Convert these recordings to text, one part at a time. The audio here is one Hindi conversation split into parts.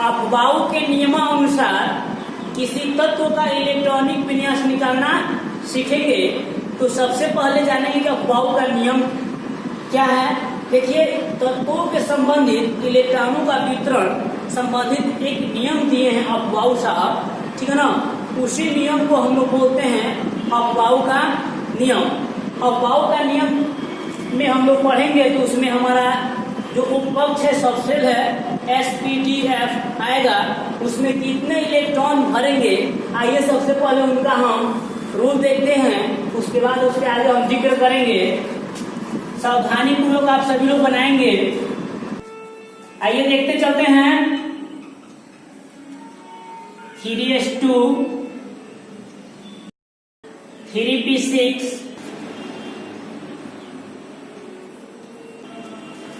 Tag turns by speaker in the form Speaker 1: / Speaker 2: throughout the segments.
Speaker 1: अफबाऊ के नियमानुसार किसी तत्व का इलेक्ट्रॉनिक विन्यास निकालना सीखेंगे। तो सबसे पहले जानेंगे कि अफबाऊ का नियम क्या है। देखिए, तत्वों के संबंधित इलेक्ट्रॉनों का वितरण संबंधित एक नियम दिए हैं अफबाऊ साहब, ठीक है ना। उसी नियम को हम लोग बोलते हैं अफबाऊ का नियम। अफबाऊ का नियम में हम लोग पढ़ेंगे तो उसमें हमारा जो उपपक्ष है सबसेल है SPDF आएगा, उसमें कितने इलेक्ट्रॉन भरेंगे। आइए सबसे पहले उनका हम रूल देखते हैं, उसके बाद उसके आगे हम जिक्र करेंगे। सावधानी पूर्वक आप सभी लोग बनाएंगे। आइए देखते चलते हैं। 3s2 3p6,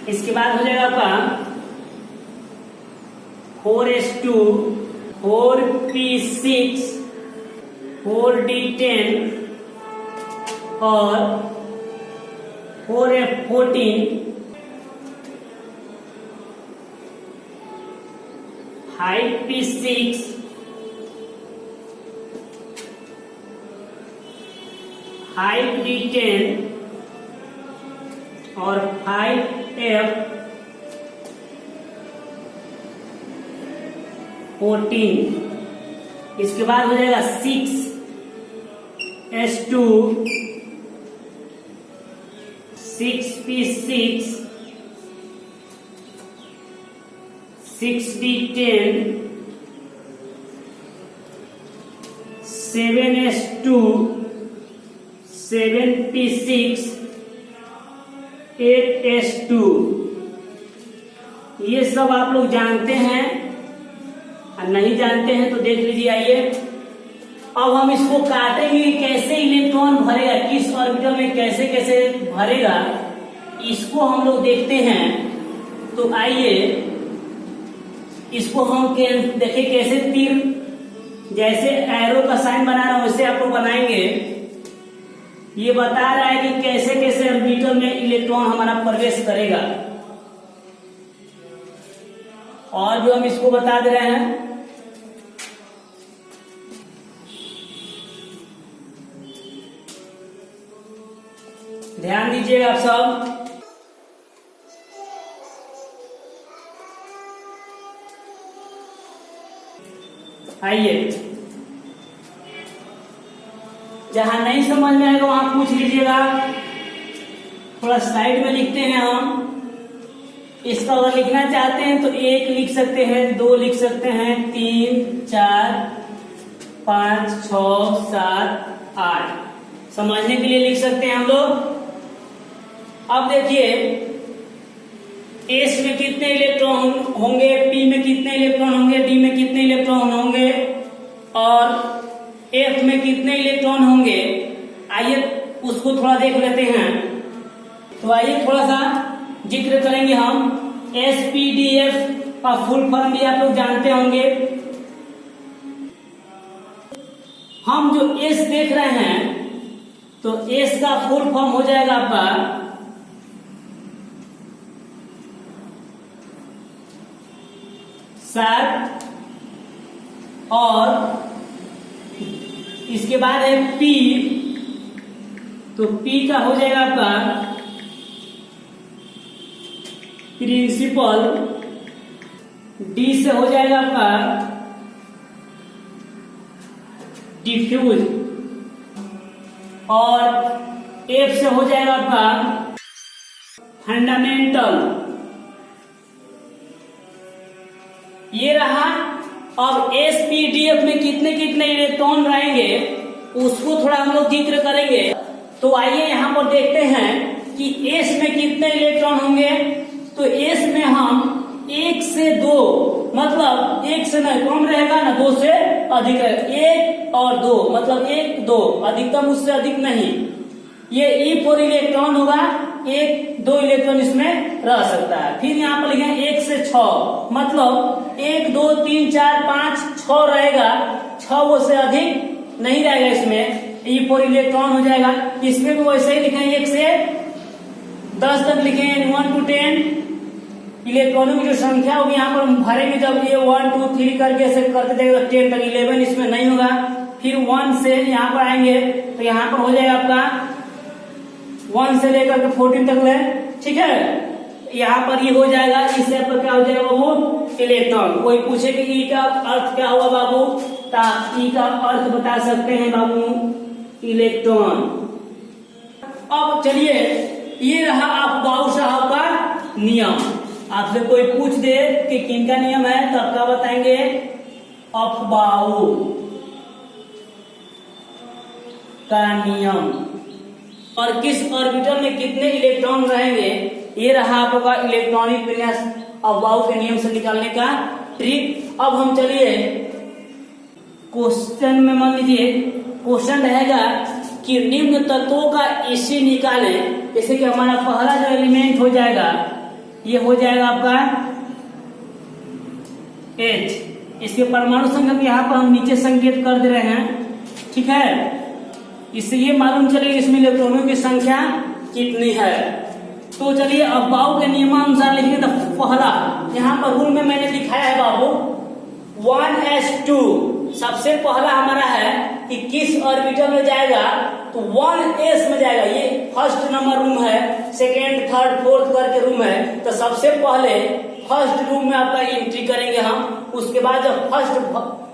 Speaker 1: इसके बाद हो जाएगा आपका 4s2 4p6 4d10 और 4f14 5p6 5d10 और 5f14। इसके बाद हो जाएगा 6s2 6p6 6d10 7s2 7p6 8s2। ये सब आप लोग जानते हैं, और नहीं जानते हैं तो देख लीजिए। आइए अब हम इसको काटेंगे, कैसे इलेक्ट्रॉन भरेगा, किस ऑर्बिटल में कैसे कैसे भरेगा, इसको हम लोग देखते हैं। तो आइए इसको हम देखिए कैसे तीर, जैसे एरो का साइन बना रहा हूं वैसे आप लोग बनाएंगे। ये बता रहा है कि कैसे कैसे ऑर्बिटल में इलेक्ट्रॉन हमारा प्रवेश करेगा, और जो हम इसको बता दे रहे हैं। ध्यान दीजिएगा आप सब। आइए, जहां नहीं समझ में आएगा वहां पूछ लीजिएगा। थोड़ा साइड में लिखते हैं हम। इसका अगर लिखना चाहते हैं तो 1 लिख सकते हैं, 2 लिख सकते हैं, 3 4 5 6 7 8 समझने के लिए लिख सकते हैं हम लोग। अब देखिए, एस में कितने इलेक्ट्रॉन होंगे, पी में कितने इलेक्ट्रॉन होंगे, डी में कितने इलेक्ट्रॉन होंगे और एफ में कितने इलेक्ट्रॉन होंगे। आइए उसको थोड़ा देख लेते हैं। तो आइए थोड़ा सा जिक्र करेंगे हम। SPDF का फुल फॉर्म भी आप लोग जानते होंगे। हम जो एस देख रहे हैं तो एस का फुल फॉर्म हो जाएगा आपका सात, और इसके बाद है पी, तो पी का हो जाएगा आपका प्रिंसिपल, डी से हो जाएगा आपका डिफ्यूज, और एफ से हो जाएगा आपका फंडामेंटल। ये रहा। अब SPDF में कितने कितने इलेक्ट्रॉन रहेंगे उसको थोड़ा हम लोग जिक्र करेंगे। तो आइए यहाँ पर देखते हैं कि S में कितने इलेक्ट्रॉन होंगे। तो S में हम 1 से 2, मतलब 1 से नहीं कम रहेगा ना, 2 से अधिक रहेगा। 1 और 2 मतलब 1 2, अधिकतम उससे अधिक नहीं। ये E4 इलेक्ट्रॉन होगा, 1 2 इलेक्ट्रॉन इसमें रह सकता है। फिर यहाँ पर लिखे 1 से 6, मतलब 1 2 3 4 5 6 रहेगा, 6 वो से अधिक नहीं रहेगा। इसमें E4 इलेक्ट्रॉन हो जाएगा। इसमें भी वैसे ही लिखे 1 से 10 तक लिखे, 1 to 10 इलेक्ट्रॉनों की जो संख्या होगी यहाँ पर हम भरेंगे, जब ये 1 2 3 करके ऐसे करते जाएगा 10 तक, 11 इसमें नहीं होगा। फिर 1 से यहाँ पर आएंगे तो यहाँ पर हो जाएगा आपका 1 से लेकर के 14 तक ले, ठीक है। यहाँ पर ये हो जाएगा, इससे पर क्या हो जाएगा बाबू, इलेक्ट्रॉन। कोई पूछे कि ई का अर्थ क्या हुआ बाबू, तो ई का अर्थ बता सकते हैं बाबू, इलेक्ट्रॉन। अब चलिए, ये रहा अफबाउ साहब का नियम। आपसे कोई पूछ दे कि किनका नियम है तो आप क्या बताएंगे, अफबाउ का नियम। और किस ऑर्बिटल में कितने इलेक्ट्रॉन रहेंगे, ये रहा आपका इलेक्ट्रॉनिक विन्यास अफबाउ के नियम से निकालने का ट्रिक। अब हम चलिए क्वेश्चन में, मान लीजिए क्वेश्चन रहेगा कि निम्न तत्वों का इसी निकालें। जैसे कि हमारा पहला जो एलिमेंट हो जाएगा, ये हो जाएगा आपका H। इसके परमाणु संख्या को यहाँ पर हम नीचे संकेत कर दे रहे हैं, ठीक है। इससे ये मालूम चलेगा इसमें इलेक्ट्रॉनों की संख्या कितनी है। तो चलिए अफबाउ के नियमानुसार लिखेंगे। तो पहला यहाँ पर रूल में मैंने दिखाया है बाबू 1s2। सबसे पहला हमारा है कि किस ऑर्बिटल में जाएगा, तो 1s में जाएगा। ये फर्स्ट नंबर रूम है, सेकेंड थर्ड फोर्थ करके रूम है। तो सबसे पहले फर्स्ट रूम में आपका एंट्री करेंगे हम। उसके बाद जब फर्स्ट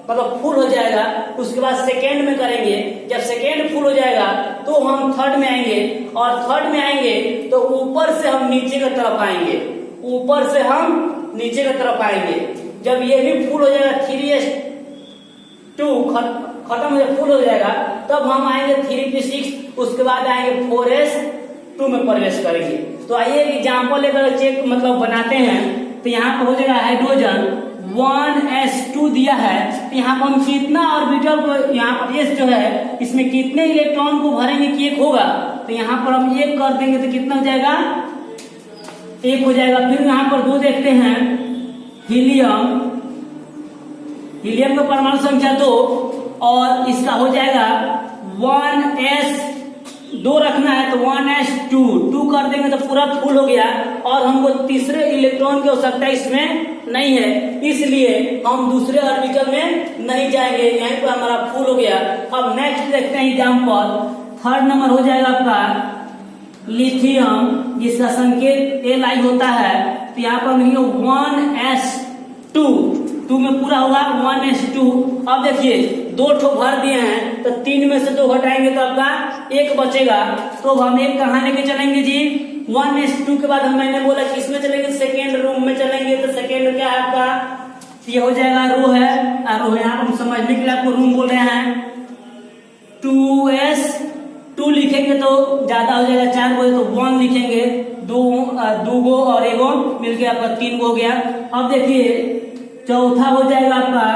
Speaker 1: मतलब फुल हो जाएगा, उसके बाद सेकेंड में करेंगे। जब सेकेंड फुल हो जाएगा तो हम थर्ड में आएंगे, और थर्ड में आएंगे तो ऊपर से हम नीचे की तरफ आएंगे, ऊपर से हम नीचे की तरफ आएंगे। जब ये भी फुल हो जाएगा, 3s2 खत्म हो फुल हो जाएगा, तब हम आएंगे 3p6। उसके बाद आएंगे 4s2 में प्रवेश करेंगे। तो आइए एग्जाम्पल लेकर चेक मतलब बनाते हैं। तो यहाँ पर हो जाएगा हाइड्रोजन 1s2 दिया है। तो यहाँ पर हम कितना ऑर्बिटल को, यहाँ पर s जो है इसमें कितने इलेक्ट्रॉन को भरेंगे कि एक होगा। तो यहाँ पर हम 1 कर देंगे तो कितना हो जाएगा, 1 हो जाएगा। फिर यहाँ पर 2 देखते हैं, हीलियम। हीलियम का परमाणु संख्या 2, और इसका हो जाएगा 1s2 रखना है तो 1s2 2 कर देंगे तो पूरा फुल हो गया। और हमको तीसरे इलेक्ट्रॉन की आवश्यकता इसमें नहीं है, इसलिए हम दूसरे ऑर्बिटल में नहीं जाएंगे, यहीं पर हमारा फुल हो गया। अब नेक्स्ट देखते हैं एग्जाम्पल। थर्ड नंबर हो जाएगा आपका लिथियम, जिसका संकेत Li होता है। तो यहाँ पर लिखेंगे 1s2, 2 में पूरा होगा 1s2। अब देखिए 2 ठो भर दिए हैं, तो 3 में से 2 हटाएंगे तो आपका 1 बचेगा। तो हम 1 कहाँ लेके चलेंगे जी, 1s2 के बाद हम मैंने बोला कि इसमें चलेंगे, सेकेंड रूम में चलेंगे। तो सेकेंड क्या है आपका, ये हो जाएगा रो है, रो है। यहाँ हम समझने के लिए आपको रूम बोल रहे हैं। 2s2 लिखेंगे तो ज्यादा हो जाएगा, 4 गो तो 1 लिखेंगे, 2 गो और 1 गो मिलके आपका 3 गो हो गया। अब देखिए चौथा हो जाएगा आपका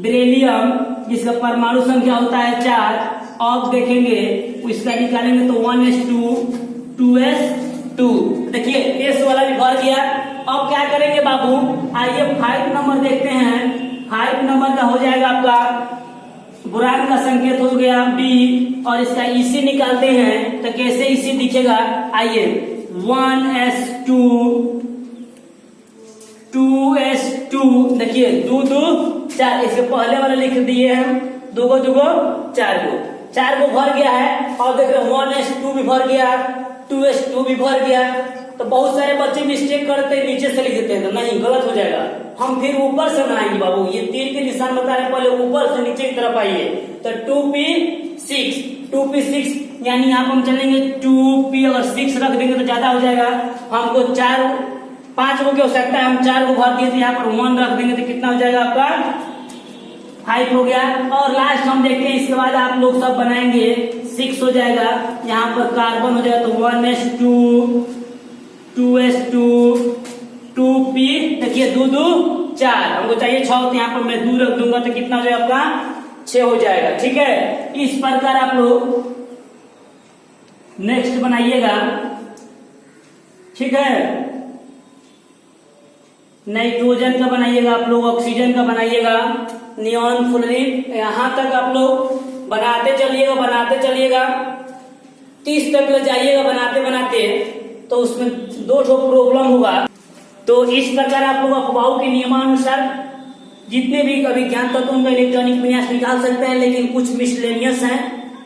Speaker 1: बेरिलियम, जिसका परमाणु संख्या होता है 4। अब देखेंगे इसका निकालेंगे तो 1s2 2s2। देखिए एस वाला भी भर गया। अब क्या करेंगे बाबू, आइए 5 नंबर देखते हैं। 5 नंबर का हो जाएगा आपका बोरान का संकेत हो गया B, और इसका इसी निकालते हैं तो कैसे इसी दिखेगा, आइए 1s2 2s2। देखिए 2 2 4, इसके पहले वाले लिख दिए हम, 2 गो 2 गो 4 गो भर गया है। और देख रहे 1s2 भी भर गया, 2s2 भी भर गया। तो बहुत सारे बच्चे मिस्टेक करते हैं, नीचे से लिख देते हैं, तो नहीं, गलत हो जाएगा। हम फिर ऊपर से बनाएंगे बाबू, ये तीर के निशान बता रहे, पहले ऊपर से नीचे की तरफ आइए। तो 2p6 यानी यहाँ पर हम चलेंगे 2p, अगर 6 रख देंगे तो ज्यादा हो जाएगा। हमको 5 गो की आवश्यकता है, हम 4 गो भर दिए थे, यहाँ पर 1 रख देंगे तो कितना हो जाएगा आपका 5 हो गया। और लास्ट हम देखते हैं, इसके बाद आप लोग सब बनाएंगे 6 हो जाएगा। यहाँ पर कार्बन हो जाएगा तो 1s2 2s2 2p, देखिए 2 2 4, हमको चाहिए 6, तो यहाँ पर मैं 2 रख दूंगा तो कितना हो जाएगा आपका 6 हो जाएगा। ठीक है, इस प्रकार आप लोग नेक्स्ट बनाइएगा। ठीक है, नाइट्रोजन का बनाइएगा आप लोग, ऑक्सीजन का बनाइएगा, नियॉन फ्लोरीन, यहाँ तक आप लोग बनाते चलिएगा 30 तक ले जाइएगा बनाते तो उसमें 2 ठो प्रॉब्लम होगा। तो इस प्रकार आप लोग अफवाहों के नियमानुसार जितने भी अभिज्ञान तत्वों का इलेक्ट्रॉनिक विन्यास निकाल सकते हैं, लेकिन कुछ मिसलेनियस हैं,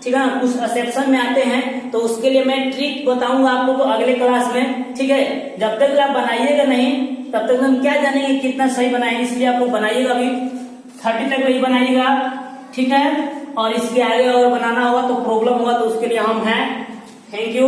Speaker 1: ठीक है ना, कुछ एक्सेप्शन में आते हैं। तो उसके लिए मैं ट्रिक बताऊंगा आप लोगों को अगले क्लास में, ठीक है। जब तक आप बनाइएगा नहीं तब तक हम क्या जानेंगे कितना सही बनाएंगे, इसलिए आप लोग बनाइएगा, अभी 30 तक वही बनाइएगा, ठीक है। और इसके आगे अगर बनाना होगा तो प्रॉब्लम हुआ तो उसके लिए हम हैं। Thank you.